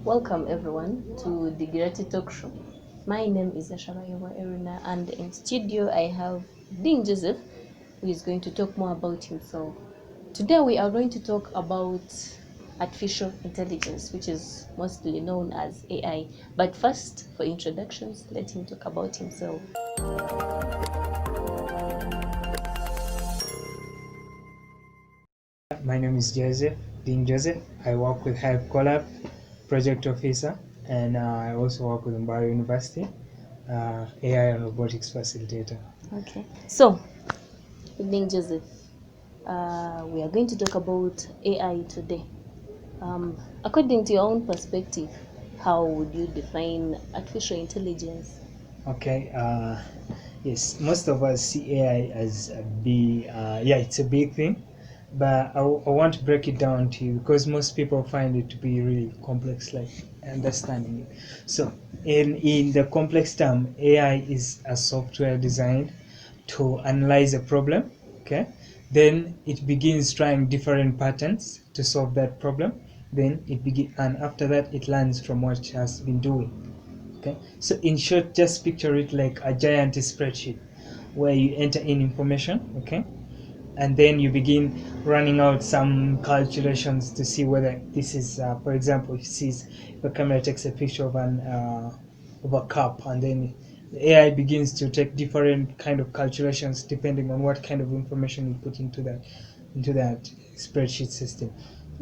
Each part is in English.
Welcome everyone to the Girati Talk Show. My name is Ashabayewa Erina, and in studio I have Uding Joseph, who is going to talk more about himself. Today we are going to talk about artificial intelligence, which is mostly known as AI. But first, for introductions, let him talk about himself. My name is Dean Joseph. I work with Hive Colab, project officer, and I also work with Mbarara University, AI and robotics facilitator. Okay, so Uding Joseph, we are going to talk about AI today. According to your own perspective, how would you define artificial intelligence? Okay, yes, most of us see AI as it's a big thing, but I want to break it down to you because most people find it to be really complex, like understanding it. So, in the complex term, AI is a software designed to analyze a problem, okay? Then it begins trying different patterns to solve that problem. Then and after that, it learns from what it has been doing. Okay, so in short, just picture it like a giant spreadsheet where you enter in information, okay, and then you begin running out some calculations to see whether this is, for example, if a camera takes a picture of a cup, and then the AI begins to take different kind of calculations depending on what kind of information you put into that spreadsheet system.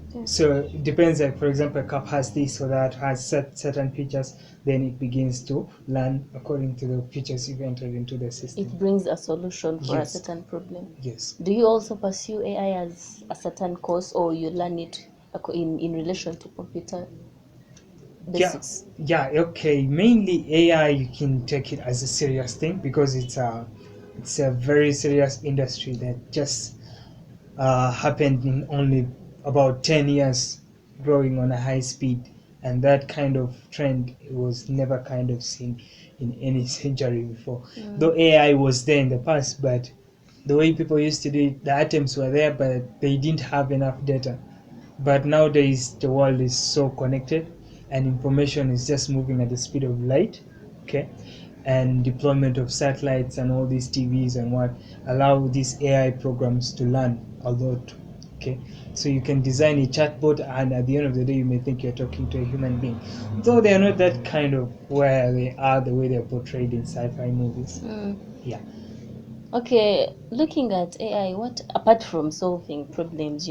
Okay. So it depends, like for example, a cup has this or that, has certain features, then it begins to learn according to the features you've entered into the system. It brings a solution for a Yes. certain problem. Yes. Do you also pursue AI as a certain course, or you learn it in relation to computer Yeah, basics? yeah, okay. Mainly AI, you can take it as a serious thing because it's a very serious industry that just happened in only about 10 years, growing on a high speed, and that kind of trend was never kind of seen in any century before. Though AI was there in the past, but the way people used to do it, the attempts were there, but they didn't have enough data. But nowadays, the world is so connected, and information is just moving at the speed of light. Okay, and deployment of satellites and all these TVs and what allow these AI programs to learn a lot. Okay, so you can design a chatbot, and at the end of the day, you may think you're talking to a human being, though they are not that kind of where they are the way they're portrayed in sci-fi movies. Yeah. Okay, looking at AI, what apart from solving problems,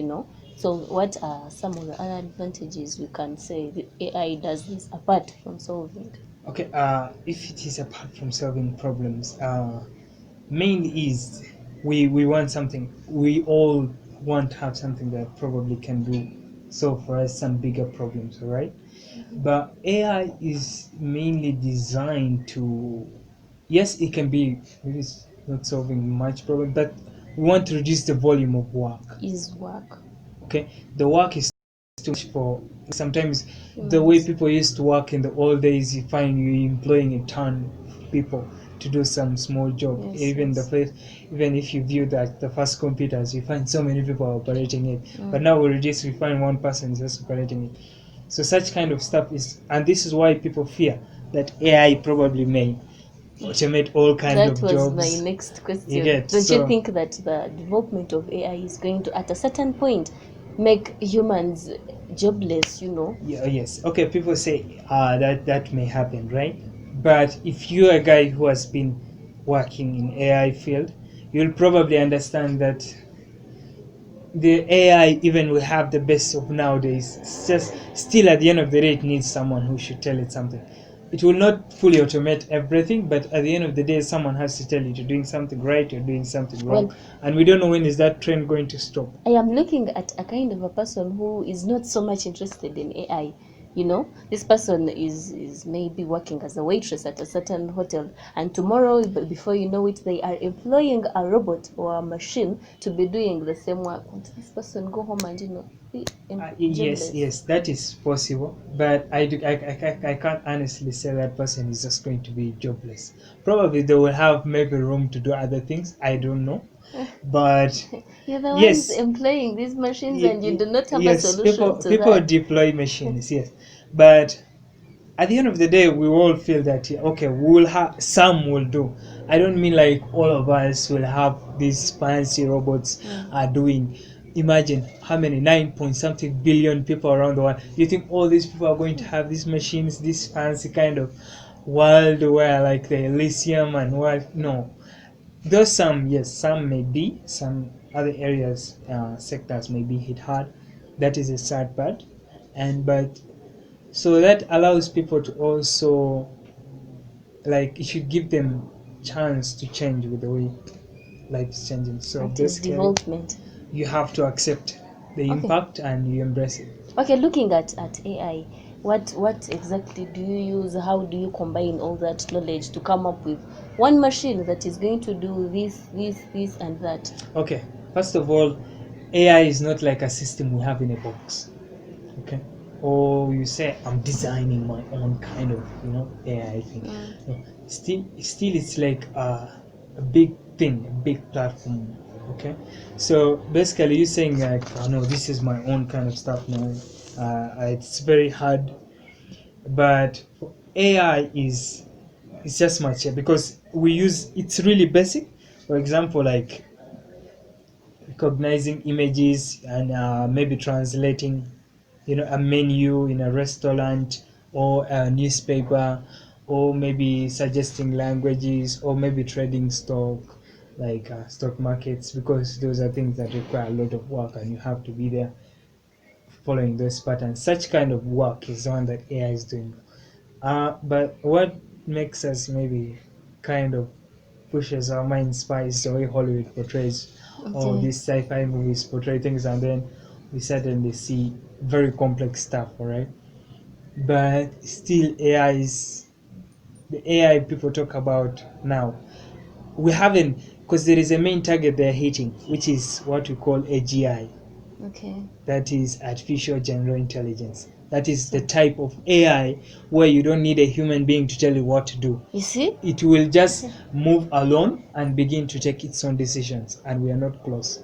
so what are some of the other advantages we can say the AI does this apart from solving? Okay. If it is apart from solving problems, mainly is we want something. We all want to have something that probably can do solve for us some bigger problems, all right? But AI is mainly designed to, yes, it can be maybe it's not solving much problem, but we want to reduce the volume of work. Is work Okay, the work is too much for sometimes. The way humans? people used to work in the old days, you find you employing a ton of people to do some small job. Yes, Even the yes. first, even if you view that the first computers, you find so many people operating it, but Mm. now we reduce, we find one person is just operating it. So such kind of stuff is, and this is why people fear that AI probably may automate all kind That of was my jobs. next You question. get Don't you so. think that the development of AI is going to, at a certain point, make humans jobless, Yeah, yes. Okay, people say that may happen, right? But if you're a guy who has been working in AI field, you'll probably understand that the AI, even we have the best of nowadays, it's just still at the end of the day, it needs someone who should tell it something. It will not fully automate everything, but at the end of the day, someone has to tell you you're doing something right, you're doing something Well, wrong, and we don't know when is that trend going to stop. I am looking at a kind of a person who is not so much interested in AI. This person is maybe working as a waitress at a certain hotel, and tomorrow, before you know it, they are employing a robot or a machine to be doing the same work. Won't this person go home and be Yes, jobless? yes, that is possible, but I can't honestly say that person is just going to be jobless. Probably they will have maybe room to do other things. I don't know, but You're the ones yes, employing these machines, and you do not have a yes, solution to people that. deploy machines. Yes, But at the end of the day, we all feel that okay, we will have some will do. I don't mean like all of us will have these fancy robots are doing. Imagine how many 9 point something billion people around the world. You think all these people are going to have these machines, this fancy kind of world where like the Elysium and what? No, there's some, yes, some may be, some other areas, sectors may be hit hard. That is a sad part, and but so that allows people to also like it should give them chance to change with the way life is changing. So It is basically, development. you have to accept the Okay. impact and you embrace it. Okay, looking at AI, what exactly do you use? How do you combine all that knowledge to come up with one machine that is going to do this, and that? Okay, first of all, AI is not like a system we have in a box. Okay, or you say I'm designing my own kind of AI thing. No, still it's like a big thing, a big platform. Okay, so basically you're saying like, oh no, this is my own kind of stuff now. It's very hard, but AI is it's just much because we use it's really basic. For example, like recognizing images and maybe translating a menu in a restaurant or a newspaper, or maybe suggesting languages, or maybe trading stock, like stock markets, because those are things that require a lot of work and you have to be there following those patterns. Such kind of work is the one that AI is doing. But what makes us maybe kind of pushes our mind spice the way Hollywood portrays or Okay. these sci-fi movies portray things, and then we suddenly see very complex stuff, all right? But still, AI is the AI people talk about now. We haven't, because there is a main target they're hitting, which is what we call AGI. Okay. That is artificial general intelligence. That is the type of AI where you don't need a human being to tell you what to do. You see? It will just move alone and begin to take its own decisions, and we are not close.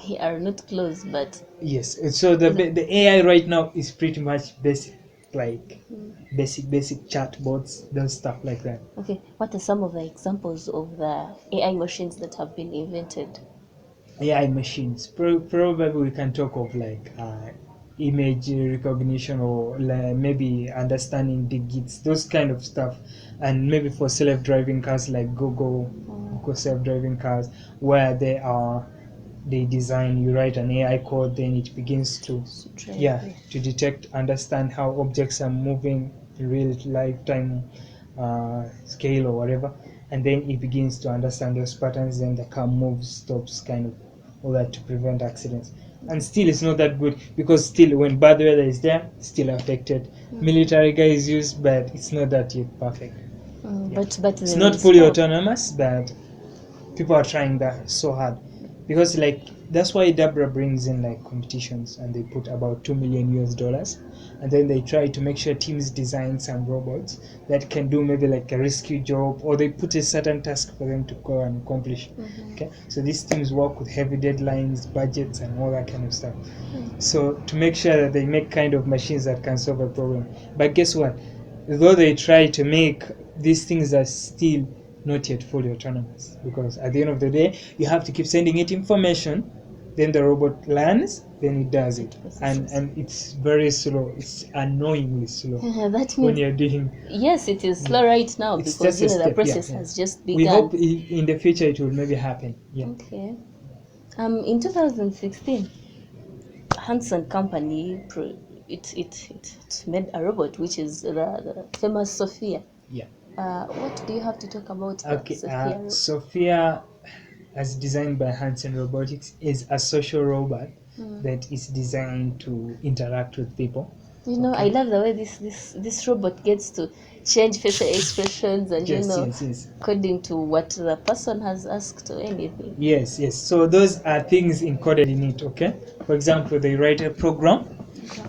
We are not close, but Yes, so the AI right now is pretty much basic, like basic chatbots, those stuff like that. okay. What are some of the examples of the AI machines that have been invented? AI machines. Probably we can talk of like image recognition, or maybe understanding digits, those kind of stuff, and maybe for self-driving cars like Google self-driving cars, where they design, you write an AI code, then it begins to to detect, understand how objects are moving in real lifetime scale or whatever, and then it begins to understand those patterns, then the car moves, stops, kind of all that, to prevent accidents. And still it's not that good, because still when bad weather is there, still affected. Military guys use, but it's not that yet perfect. But It's there not is fully hope. autonomous, but people are trying that so hard, because like that's why Deborah brings in like competitions, and they put about $2 million, and then they try to make sure teams design some robots that can do maybe like a rescue job, or they put a certain task for them to go and accomplish. Okay, so these teams work with heavy deadlines, budgets, and all that kind of stuff, so to make sure that they make kind of machines that can solve a problem. But guess what, though they try to make these things, are still not yet fully autonomous, because at the end of the day you have to keep sending it information, then the robot learns, then it does it, and it's very slow, it's annoyingly slow That when means you're doing. yes, it is slow right now It's because just a the step, process has just we begun. hope in the future it will maybe happen. Okay. In 2016, Hanson Company it made a robot which is the famous Sophia. Yeah. What do you have to talk about the Okay, Sophia robot? Sophia, as designed by Hanson Robotics, is a social robot that is designed to interact with people. You know, I love the way this robot gets to change facial expressions and Yes. according to what the person has asked or anything. Yes. So those are things encoded in it. Okay. For example, they write a program,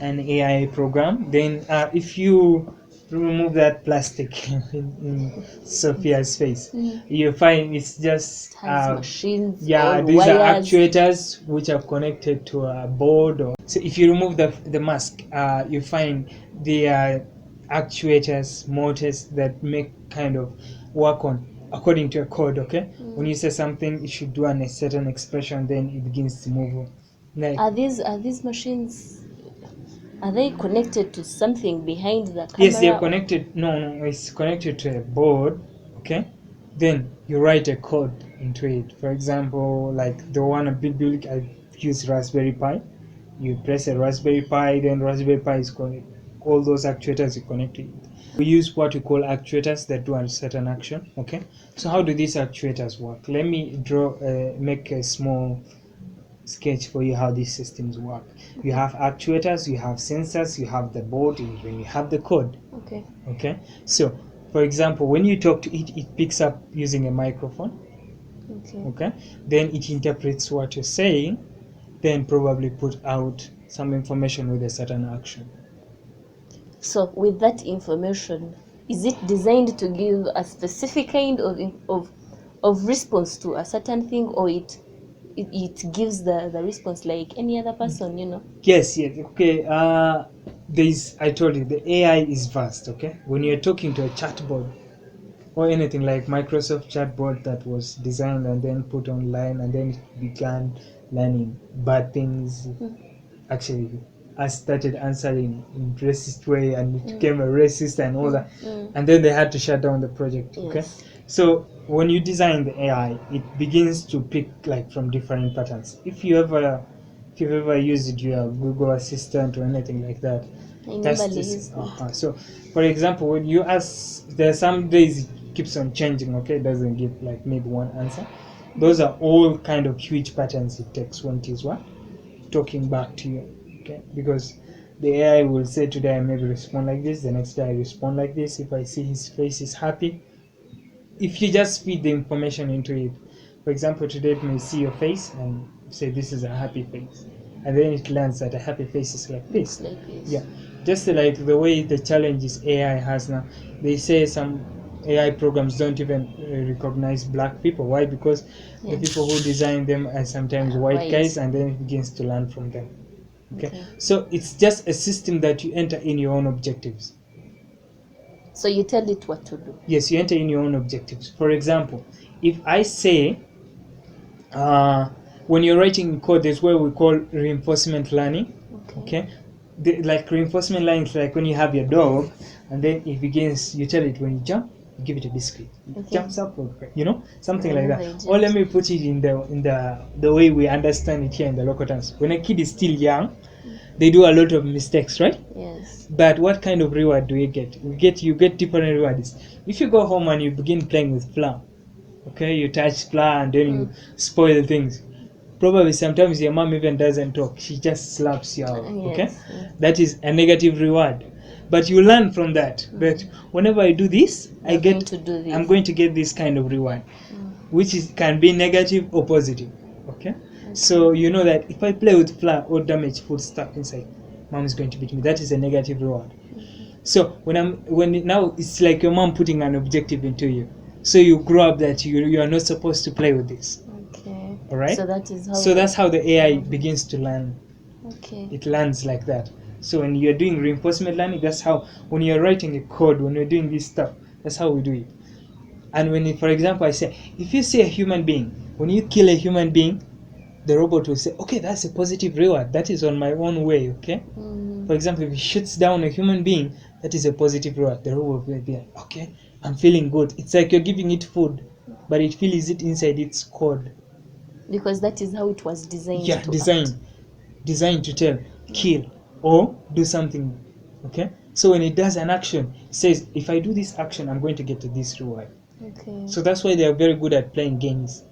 an AI program. Then if you remove that plastic in Sophia's face, you find it's just Has machines yeah, or these are wires. actuators which are connected to a board. Or so if you remove the mask, you find the actuators, motors that make kind of work on according to a code. Okay, when you say something, it should do a certain expression, then it begins to move. Like, Are these machines, are they connected to something behind the camera? yes, they're connected. No, it's connected to a board. Okay, then you write a code into it. For example, like the one I use Raspberry Pi. You press a Raspberry Pi, then Raspberry Pi is connected. All those actuators you connect to it. We use what we call actuators that do a certain action. Okay, so how do these actuators work? Let me make a small sketch for you how these systems work. You have actuators, you have sensors, you have the board, and when you have the code. Okay, so for example, when you talk to it, it picks up using a microphone. Okay, then it interprets what you're saying, then probably put out some information with a certain action. So with that information, is it designed to give a specific kind of response to a certain thing, or it gives the response like any other person, you know? Yes, okay. I told you the AI is vast. Okay, when you're talking to a chatbot or anything like Microsoft chatbot that was designed and then put online and then it began learning bad things. Actually, I started answering in racist way and it became a racist and all that, and then they had to shut down the project. Okay, so when you design the AI, it begins to pick like from different patterns. If you've ever used your Google Assistant or anything like that, that's this. So, for example, when you ask, there are some days it keeps on changing. Okay, it doesn't give like maybe one answer. Those are all kind of huge patterns it takes when it is what talking back to you. Okay, because the AI will say today I maybe respond like this, the next day I respond like this. If I see his face is happy, if you just feed the information into it, for example, today it may see your face and say this is a happy face, and then it learns that a happy face is like this. Yeah, just like the way the challenges AI has now. They say some AI programs don't even recognize black people. Why? Because the people who design them are sometimes white guys, and then it begins to learn from them. Okay, so it's just a system that you enter in your own objectives. So you tell it what to do. Yes, you enter in your own objectives. For example, if I say when you're writing code, there's what we call reinforcement learning. Okay, like reinforcement learning is like when you have your dog and then it begins, you tell it when you jump, you give it a biscuit, it jumps up, you know, something like that. Or let me put it in the way we understand it here in the local terms. When a kid is still young, they do a lot of mistakes, right? Yes. But what kind of reward do you get? You get different rewards. If you go home and you begin playing with flour, okay, you touch flour and then you spoil things. Probably sometimes your mom even doesn't talk; she just slaps you out. Okay, that is a negative reward. But you learn from that. That whenever I do this, I'm going to get this kind of reward, which can be negative or positive. Okay, so you know that if I play with flour or damage food stuff inside, mom is going to beat me. That is a negative reward. So now it's like your mom putting an objective into you. So you grow up that you are not supposed to play with this. Okay. All right. So that's how the AI begins to learn. Okay. It learns like that. So when you're doing reinforcement learning, that's how, when you're writing a code, when you're doing this stuff, that's how we do it. And for example, I say, if you see a human being, when you kill a human being, the robot will say, okay, that's a positive reward. That is on my own way. Okay. For example, if it shoots down a human being, that is a positive reward. The robot will be like, okay, I'm feeling good. It's like you're giving it food, but it feels it inside its code. Because that is how it was designed. Yeah, designed to tell, kill or do something. Okay, so when it does an action, it says, if I do this action, I'm going to get this reward. Okay. So that's why they are very good at playing games.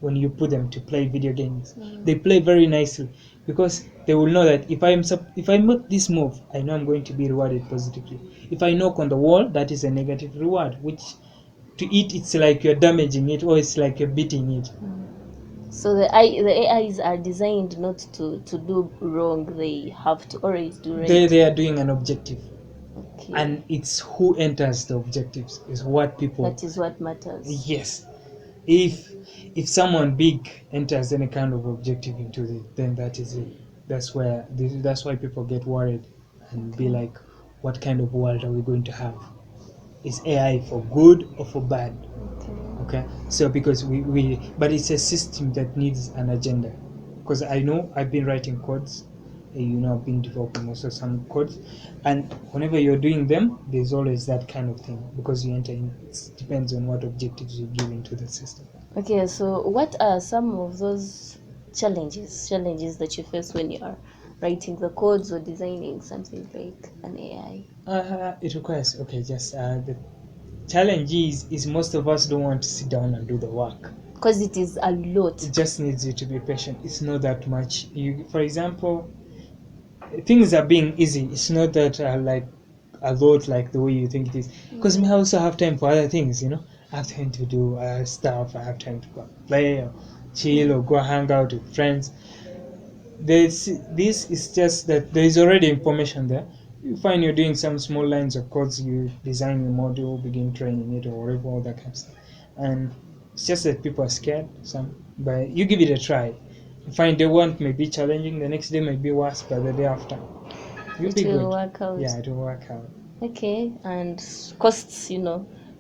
When you put them to play video games, they play very nicely, because they will know that if I make this move, I know I'm going to be rewarded positively. If I knock on the wall, that is a negative reward, which to it, it's like you're damaging it, or it's like you're beating it. So the AIs are designed not to do wrong. They have to always do right. They are doing an objective. Okay. and it's who enters the objectives is what people. That is what matters. Yes, if someone big enters any kind of objective into it, then that is it. That's why people get worried and be Okay. like, what kind of world are we going to have? Is AI for good or for bad? Okay. Okay, so because we but it's a system that needs an agenda, because I know I've been writing codes, I've been developing also some codes, and whenever you're doing them, there's always that kind of thing, because you enter in, it depends on what objectives you give into the system. Okay, so what are some of those challenges that you face when you are writing the codes or designing something like an AI? It requires, okay, just the challenge is most of us don't want to sit down and do the work. Because it is a lot. It just needs you to be patient. It's not that much. You, for example, things are being easy. It's not that like a lot like the way you think it is. Because me, I also have time for other things. I have time to do stuff. I have time to go play or chill or go hang out with friends. This is just that there is already information there. You find you're doing some small lines of codes. You design your module, begin training it, or whatever, all that kind of stuff. And it's just that people are scared. Some, but you give it a try. You find day one may be challenging, the next day may be worse, but the day after you'll It be will good. work out. Yeah, it will work out. Okay, and costs,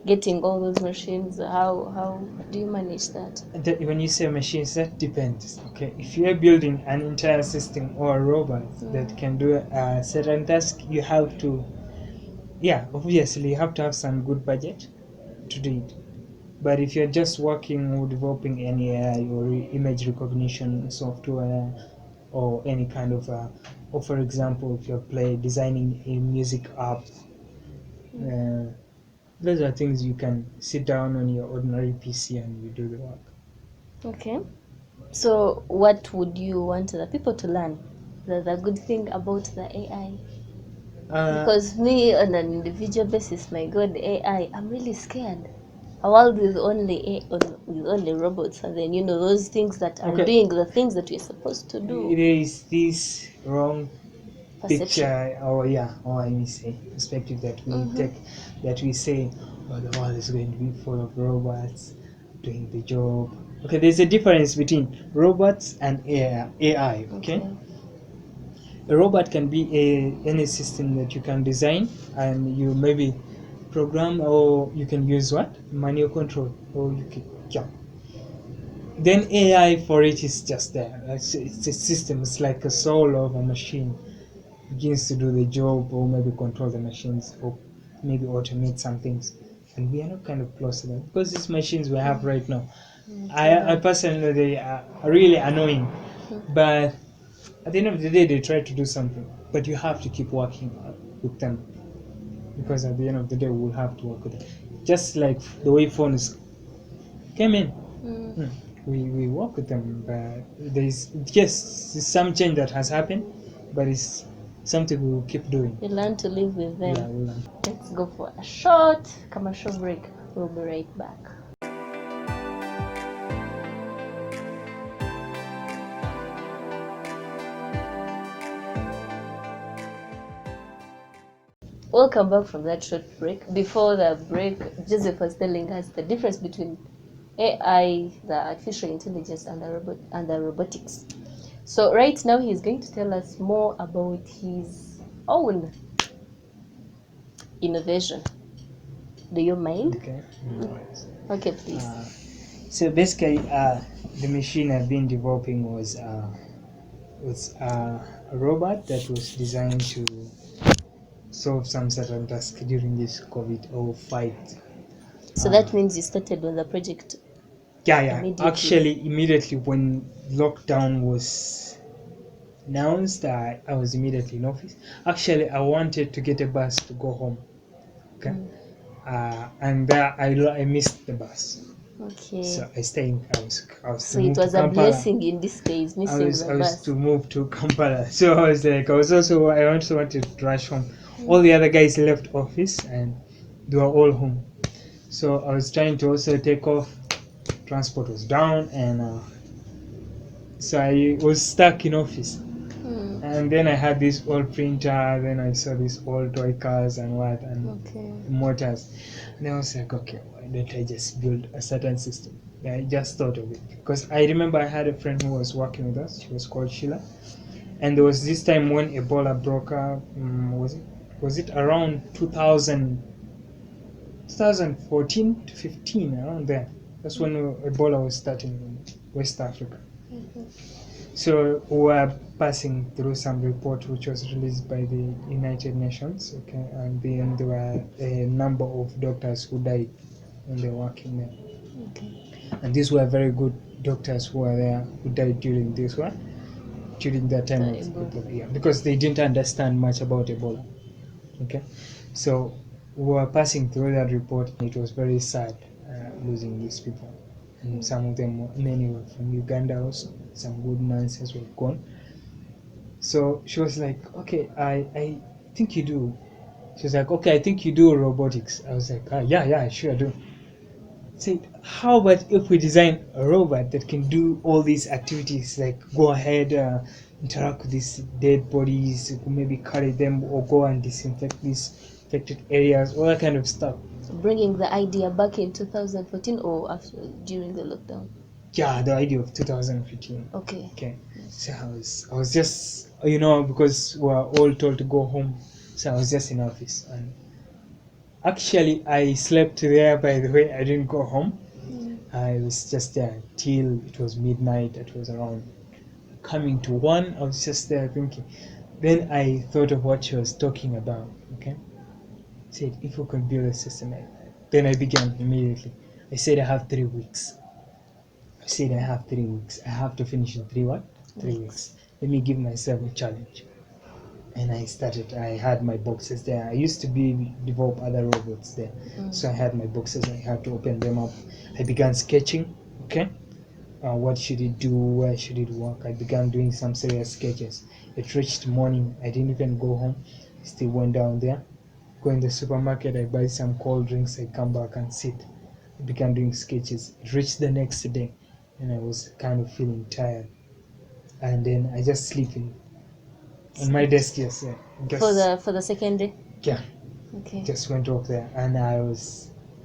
getting all those machines, how do you manage that? When you say machines, that depends. Okay, if you are building an entire system or a robot that can do a certain task, you have to, yeah, obviously you have to have some good budget to do it. But if you're just working or developing any AI or image recognition software or any kind of, or for example, if you're designing a music app, uh, those are things you can sit down on your ordinary PC and you do the work. Okay. So what would you want the people to learn? The good thing about the AI? Uh, Because me, on an individual basis, my God, AI, I'm really scared. A world with only robots, and then those things that are okay, doing the things that we're supposed to it do. is this wrong Perception. picture, or yeah, or I may say perspective that we take, that we say, oh, the world is going to be full of robots doing the job. Okay, there's a difference between robots and AI. Okay, a robot can be any system that you can design and you maybe program, or you can use what manual control, or you can, yeah. Then AI for it is just there. It's a system. It's like a soul of a machine, begins to do the job, or maybe control the machines, or maybe automate some things. And we are not kind of close to that, because these machines we have right now, I personally, they are really annoying. But at the end of the day, they try to do something. But you have to keep working with them, because at the end of the day, we'll have to work with them. Just like the way phones came in. Hmm. We work with them, but there's just some change that has happened, but it's something we will keep doing. You learn to live with them. Yeah, we'll learn. Let's go for a short commercial break. We'll be right back. Welcome back from that short break. Before the break, Joseph was telling us the difference between AI, the artificial intelligence, and the robotics. So right now he's going to tell us more about his own innovation. Do you mind? Okay. Okay, please. So basically, the machine I've been developing was a robot that was designed to solve some certain task during this COVID or fight. So that means you started on the project Yeah. immediately. Actually, immediately when lockdown was announced, I was immediately in office. Actually, I wanted to get a bus to go home. Okay. And there I missed the bus. Okay. So I stayed. I was So to it move was to a Kampala. blessing in this case, missing I the was bus. to move to Kampala. So I was like, I also wanted to rush home. All the other guys left office and they were all home. So I was trying to also take off. Transport was down, and so I was stuck in office. And then I had this old printer, then I saw these old toy cars and what, and Okay. motors. And I was like, okay, why don't I just build a certain system? Yeah, I just thought of it. Because I remember I had a friend who was working with us. She was called Sheila. And there was this time when Ebola broke out. Was it around 2014 to 15, around there? That's when Ebola was starting in West Africa. Mhm. So we were passing through some report which was released by the United Nations, okay, and then there were a number of doctors who died when they were working there. Okay. And these were very good doctors who were there who died during this one, during that time The of Ebola. Ebola, yeah, because they didn't understand much about Ebola. Okay, so we were passing through that report. It was very sad losing these people, and some of them, many were from Uganda also. Some good nurses were gone. So she was like, okay, I think you do. She was like, okay, I think you do robotics. I was like, yeah, I sure do. Said, how about if we design a robot that can do all these activities, like go ahead, interact with these dead bodies, maybe carry them or go and disinfect these affected areas, all that kind of stuff. So bringing the idea back in 2014 or after during the lockdown. Yeah, the idea of 2015. Okay. Okay, so I was just, because we were all told to go home, so I was just in office, and actually I slept there. By the way, I didn't go home. I was just there till it was midnight. It was around coming to 1. I was just there thinking. Then I thought of what she was talking about. Okay, said if we could build a system like that. Then I began immediately. I said I have 3 weeks. I said I have 3 weeks. I have to finish in three what? 3 weeks. Let me give myself a challenge. And I started. I had my boxes there. I used to develop other robots there, so I had my boxes. I had to open them up. I began sketching. Okay, what should it do? Where should it work? I began doing some serious sketches. It reached morning. I didn't even go home. I still went down there. Go in the supermarket. I buy some cold drinks. I come back and sit. I began doing sketches. It reached the next day, and I was kind of feeling tired. And then I just sleep on my desk. Yes, yeah. For the second day. Yeah, Okay. just went off there, and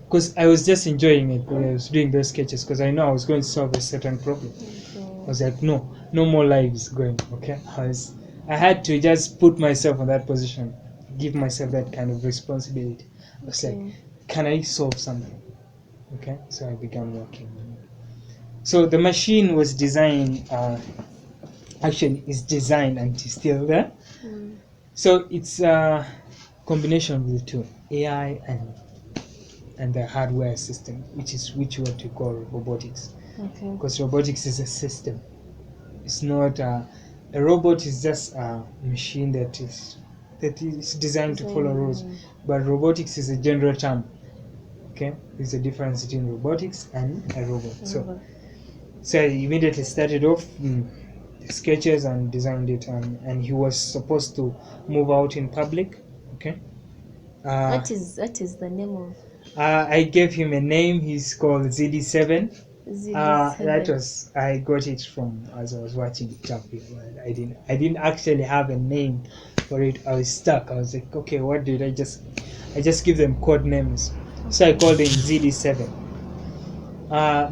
because I was just enjoying it when I was doing those sketches, because I know I was going to solve a certain problem. I was like, no more lives going. Okay, I had to just put myself in that position, give myself that kind of responsibility. I was like, can I solve something? Okay, so I began working on it. So the machine was designed, actually is designed and is still there. So it's a combination of the two, AI and the hardware system, which what we call robotics. Okay. Because robotics is a system. It's not a robot is just a machine that is designed to follow rules. But robotics is a general term. Okay, there's a difference between robotics and a robot. So I immediately started off the sketches and designed it, and he was supposed to move out in public. Okay. What is the name of I gave him a name. He's called ZD7. That ZD7? was I got it from as I was watching the champion. I didn't actually have a name for it. I was stuck. I was like, okay, what did I just give them code names. So I called him ZD7.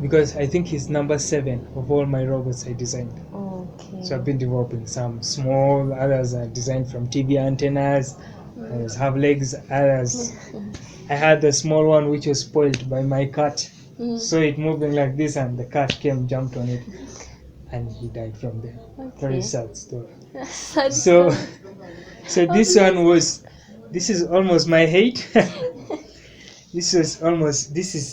Because I think he's number 7 of all my robots I designed. Okay. So I've been developing some small, others are designed from TV antennas, others have legs, others. I had the small one which was spoiled by my cat. So it moving like this, and the cat jumped on it, and he died from there. Very sad story. So this is almost my height. This is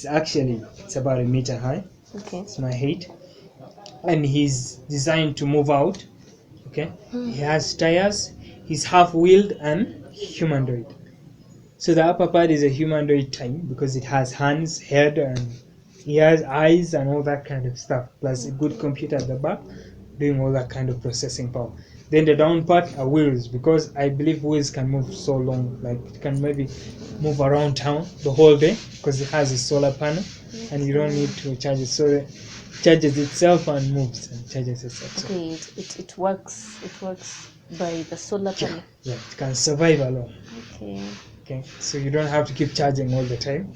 actually, it's about a meter high. Okay. It's my height, and he's designed to move out. Okay, he has tires. He's half wheeled and humanoid. So the upper part is a humanoid type because it has hands, head, and he has eyes and all that kind of stuff. Plus a good computer at the back, doing all that kind of processing power. Then the down part are wheels, because I believe wheels can move so long, like it can maybe move around town the whole day because it has a solar panel, and you don't need to charge it. So it charges itself and moves and charges itself. Okay, it works. It works by the solar panel. Yeah, it can survive alone. Okay. Okay, so you don't have to keep charging all the time.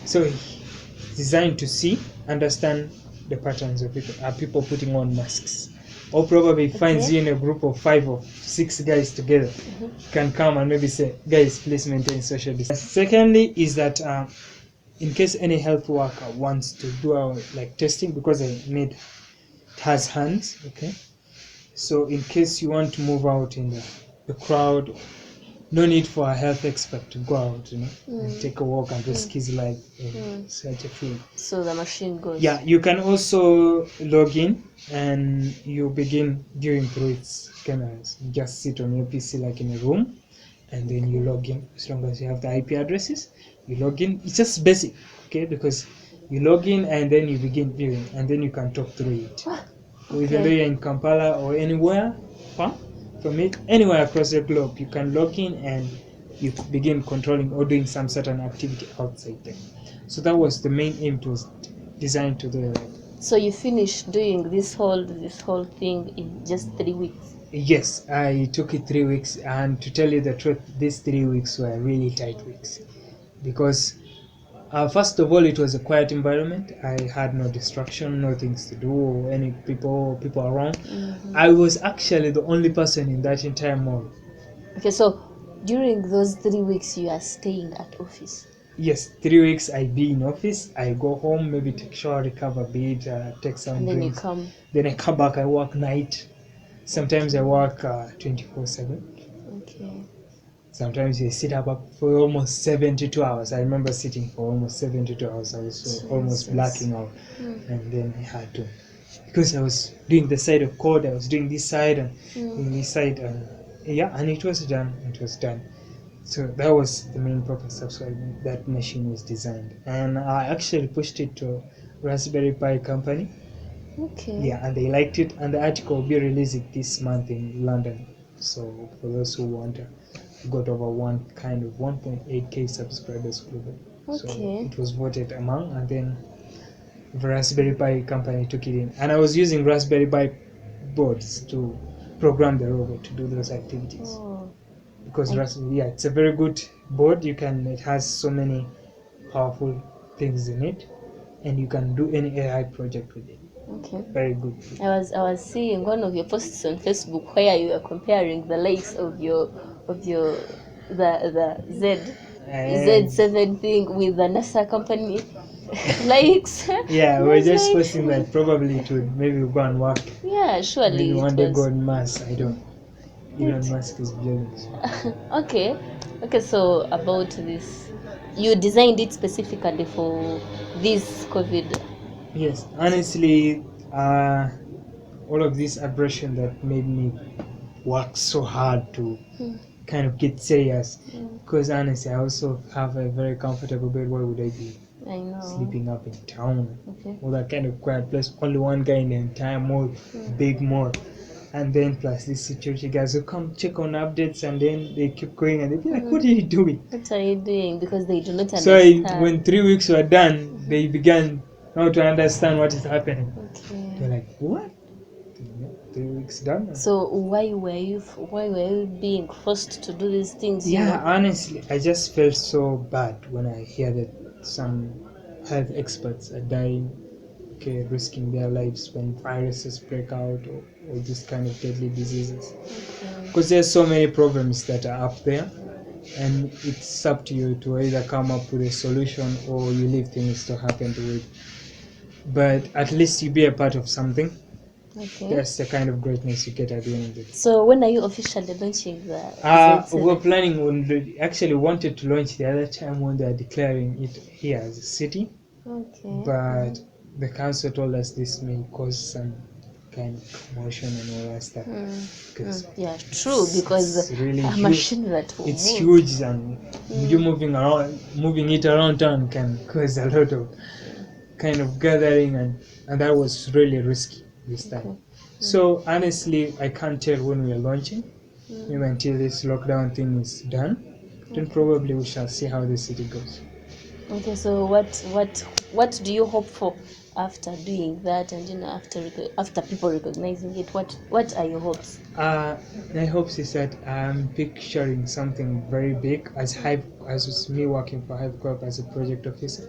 So it's designed to see, understand the patterns of people. Are people putting on masks? Or probably finds Okay. you in a group of 5 or 6 guys together. Can come and maybe say, guys, please maintain social distance. Secondly, is that in case any health worker wants to do our like testing, because I made it has hands, okay. So in case you want to move out in the crowd, no need for a health expert to go out, and take a walk and risk his life in such a field. So the machine goes. Yeah, you can also log in and you begin viewing through its cameras. You just sit on your PC like in a room, and then you log in. As long as you have the IP addresses, you log in. It's just basic, okay? Because you log in and then you begin viewing, and then you can talk through it. Even though you're in Kampala or anywhere far from it, anywhere across the globe, you can log in and you begin controlling or doing some certain activity outside there. So that was the main aim. It was designed to do that. So you finished doing this whole thing in just 3 weeks. Yes, I took it 3 weeks, and to tell you the truth, these 3 weeks were really tight weeks because first of all, it was a quiet environment. I had no distraction, no things to do, or any people around. I was actually the only person in that entire mall. Okay, so during those 3 weeks you are staying at office. Yes, 3 weeks I be in office. I go home, maybe take shower, recover a bit, take some And then drinks. you come. Then I come back. I work night. Sometimes I work 24/7. Okay. Sometimes you sit up for almost 72 hours. I remember sitting for almost 72 hours. I was almost blacking out. And then I had to, because I was doing the side of code, I was doing this side and doing this side. And yeah, and it was done. It was done. So that was the main purpose. That's why that machine was designed. And I actually pushed it to Raspberry Pi company. Okay. Yeah, and they liked it. And the article will be releasing this month in London. So for those who want to, got over 1.8k subscribers globally. So Okay. it was voted among, and then the Raspberry Pi company took it in. And I was using Raspberry Pi boards to program the robot to do those activities. Oh. Because it's a very good board. It has so many powerful things in it, and you can do any AI project with it. Okay. Very good. I was seeing one of your posts on Facebook where you were comparing the likes of the Z7 thing with the NASA company likes. Yeah, we're just posting that probably it would maybe go and work. Yeah, surely. Maybe one day go on Mars. I don't. Elon Musk is brilliant. Okay. So about this, you designed it specifically for this COVID. Yes, honestly, all of this aggression that made me work so hard to kind of get serious. Because honestly, I also have a very comfortable bed. Why would I be I know. sleeping up in town? Okay. All that kind of quiet place. Only one guy in the entire mall, big mall. And then plus these security guys who come check on updates, and then they keep going and they be like, what are you doing? What are you doing? Because they do not So understand. when 3 weeks were done, they began now to understand what is happening. Okay. They're like, what? 3 weeks done. So why were you being forced to do these things? Yeah, honestly, I just felt so bad when I hear that some health experts are dying, okay, risking their lives when viruses break out or this kind of deadly diseases. Because there's so many problems that are up there, and it's up to you to either come up with a solution or you leave things to happen to it. But at least you be a part of something. Okay. That's the kind of greatness you get at the end of it. So when are you officially launching the We're planning on actually wanted to launch the other time when they're declaring it here as a city. Okay. But the council told us this may cause some kind of commotion and all that stuff. Yeah, true, because it's really a machine that will it's move. huge, and you moving it around town can cause a lot of kind of gathering, and that was really risky this time. So honestly, I can't tell when we are launching. Maybe until this lockdown thing is done, then probably we shall see how the city goes. Okay, so what do you hope for after doing that, and after people recognizing it? What are your hopes? My hopes is that I'm picturing something very big as Hive, as was me working for Hive Corp as a project officer.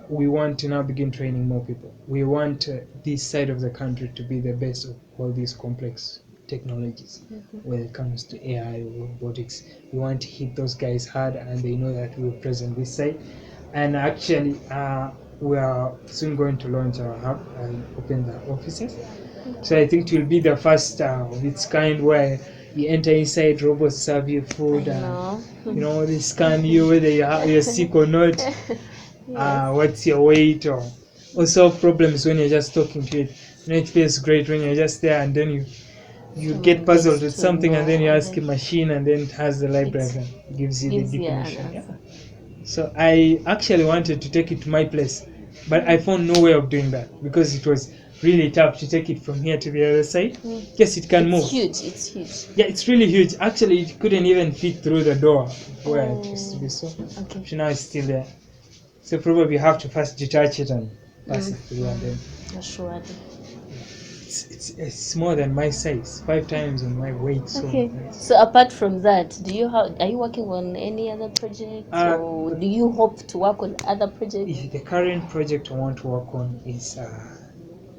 We want to now begin training more people. We want this side of the country to be the best of all these complex technologies when it comes to AI or robotics. We want to hit those guys hard, and they know that we're present this side. And actually, we are soon going to launch our hub and open the offices. So I think it will be the first of its kind where you enter inside, robots serve you food, I and know. they scan you whether you're sick or not. Yes. What's your weight, or also problems when you're just talking to it. It feels great when you're just there, and then you get Someone puzzled gets with to something, and then know, you and ask a then machine, and then it has the library it and gives you the gives you an definition. Yeah. answer. So I actually wanted to take it to my place, but I found no way of doing that because it was really tough to take it from here to the other side. Yes, it can move. It's huge. It's huge. Yeah, it's really huge. Actually, it couldn't even fit through the door where it used to be. So, Okay. so now it's still there. So probably you have to first detach it and pass it through, and then Assured. it's more than my size, 5 times on my weight. So Okay. it's- So apart from that, are you working on any other projects, uh, or do you hope to work on other projects? the current project I want to work on is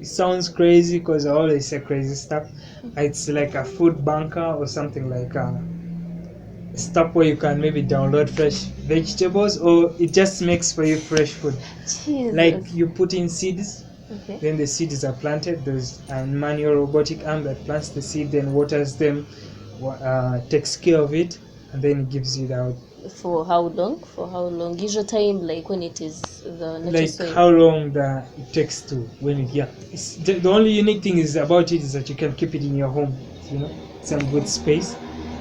it sounds crazy because I always say crazy stuff. It's like a food banker or something like stuff where you can maybe download fresh vegetables, or it just makes for you fresh food. Like Jesus. you put in seeds, Okay. then the seeds are planted. There's a manual robotic arm that plants the seed, then waters them, takes care of it, and then it gives you out. For how long? For how long? Usual time, like when it is the natural Like soil. how long it takes to when it, yeah. It's, the only unique thing is about it is that you can keep it in your home, some good space.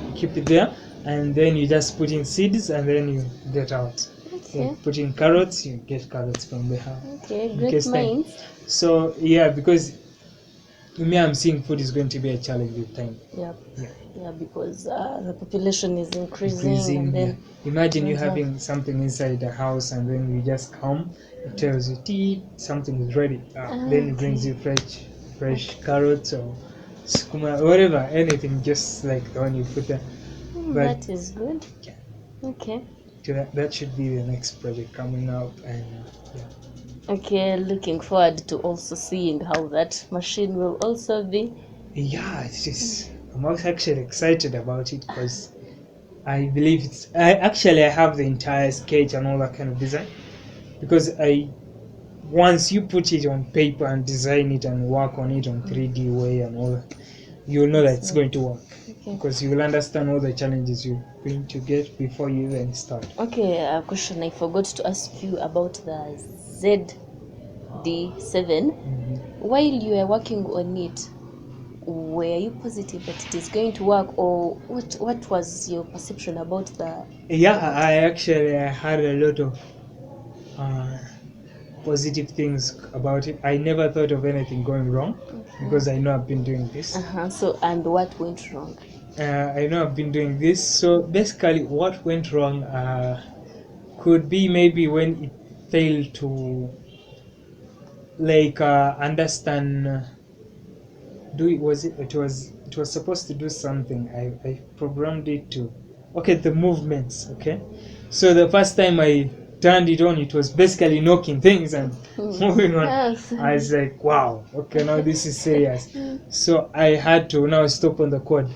You keep it there, and then you just put in seeds, and then you get out. Okay. Like put in carrots, you get carrots from the house. Okay. In Great case time. minds. So yeah, because to me, I'm seeing food is going to be a challenge with time. Yeah. Yeah. Yeah, because the population is increasing, Increasing. and Yeah. then Imagine you don't have- having something inside the house, and then you just come. It tells you, "Tea, something is ready." Then it brings you fresh carrots or skuma, whatever, anything, just like the one you put there. But that is good. yeah, Okay. that should be the next project coming up, and yeah. Okay, looking forward to also seeing how that machine will also be. Yeah, it's just I'm also actually excited about it because I believe I have the entire sketch and all that kind of design, because once you put it on paper and design it and work on it on 3D way and all that, you'll know that it's going to work, Okay. because you will understand all the challenges you're going to get before you even start. Okay, a question I forgot to ask you about the ZD7. While you were working on it, were you positive that it is going to work, or what was your perception about the Yeah, I had a lot of uh, positive things about it. I never thought of anything going wrong because I know I've been doing this. So, and what went wrong? I know I've been doing this. So basically, what went wrong could be maybe when it failed to understand. Do it was it was supposed to do something. I programmed it to. Okay, the movements. Okay, so the first time I turned it on, it was basically knocking things and moving on. Yes. I was like, wow, okay, now this is serious. So I had to now stop on the code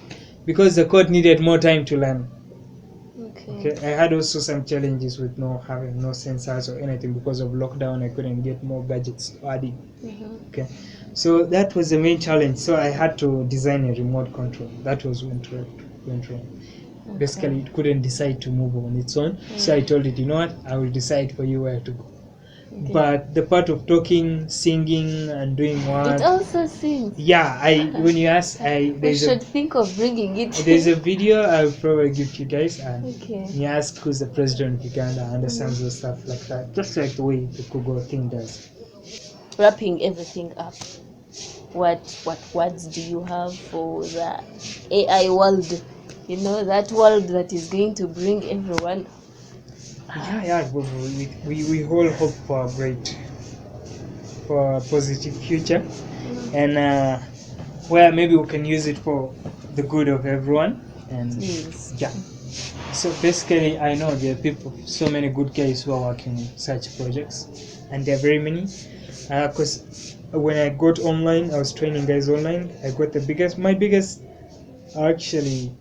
because the code needed more time to learn. Okay, I had also some challenges with having no sensors or anything because of lockdown. I couldn't get more gadgets to add in. Okay, so that was the main challenge. So I had to design a remote control. That was went wrong. Basically, it couldn't decide to move on its own. So I told it, you know what, I will decide for you where to go. Okay. But the part of talking, singing, and doing what? It also sings. Yeah, when you ask, We should think of bringing it. there's a video I'll probably give to you guys, and Okay. you ask who's the president of Uganda, understands the stuff like that, just like the way the Google thing does. Wrapping everything up, what words do you have for the AI world? You know, that world that is going to bring everyone Yeah. We all hope for a positive future, and where maybe we can use it for the good of everyone. And Yes. yeah, so basically, I know there are people, so many good guys who are working on such projects, and there are very many. Because when I got online, I was training guys online. I got my biggest actually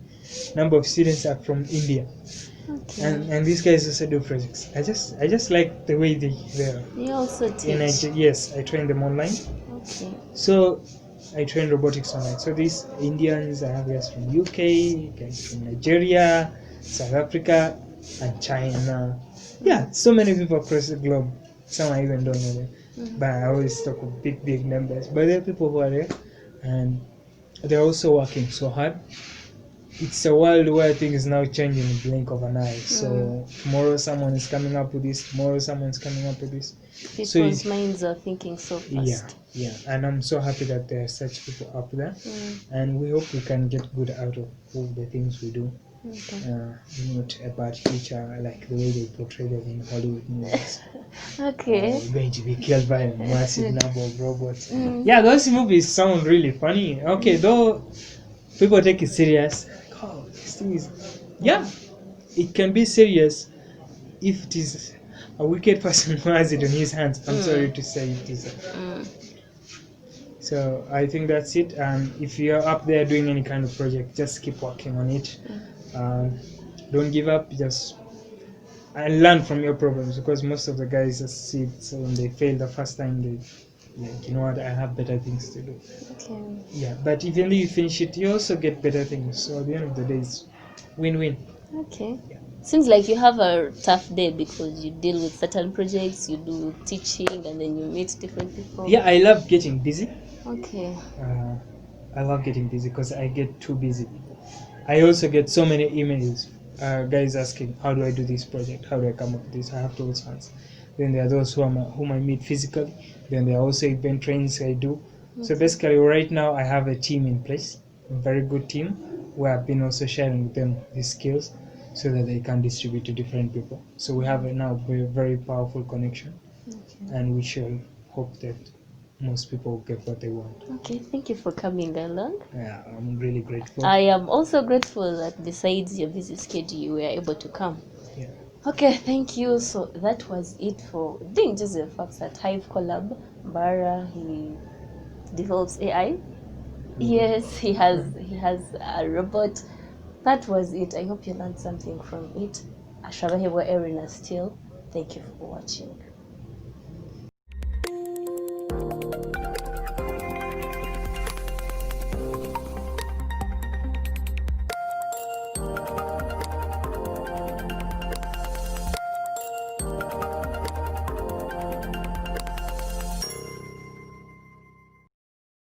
number of students are from India, Okay. and these guys also do projects. I just like the way they are. You also And teach. yes, I train them online. Okay. So I train robotics online. So these Indians, I have guys from UK, guys from Nigeria, South Africa, and China. Yeah, so many people across the globe. Some I even don't know them, but I always talk of big numbers. But there are people who are there, and they're also working so hard. It's a world where things now change in the blink of an eye. So tomorrow someone is coming up with this. Tomorrow someone's coming up with this. So People's minds are thinking so fast. yeah, and I'm so happy that there are such people up there, and we hope we can get good out of all the things we do. Okay. Not a bad future like the way they portray them in Hollywood movies. Okay. We're going to be killed by a massive number of robots. Yeah, those movies sound really funny. Okay, though people take it serious. Like, oh, this thing is, yeah, it can be serious if it is a wicked person who has it on his hands. I'm sorry to say it is. So I think that's it. And if you're up there doing any kind of project, just keep working on it. Don't give up. Just and learn from your problems, because most of the guys just see it. So when they fail the first time, they like, you know what, I have better things to do. Okay. Yeah, but even though you finish it, you also get better things. So at the end of the day, it's win-win. Okay. Seems like you have a tough day because you deal with certain projects, you do teaching, and then you meet different people. Yeah, I love getting busy. Okay. I love getting busy because I get too busy. I also get so many emails, guys asking, how do I do this project? How do I come up with this? I have to answer. Then there are those whom I meet physically. Then there are also event trainings I do. So basically, right now I have a team in place, a very good team, where I've been also sharing with them these skills so that they can distribute to different people. So we have now a very powerful connection, and we shall hope that most people get what they want. Okay, thank you for coming along. Yeah, I'm really grateful. I am also grateful that besides your busy schedule, you were able to come. Yeah. Okay, thank you. So that was it for Uding Joseph works at Hive Colab. Mbarara, he develops AI. Yes, he has a robot. That was it. I hope you learned something from it. Ashabahewa Erina still. Thank you for watching.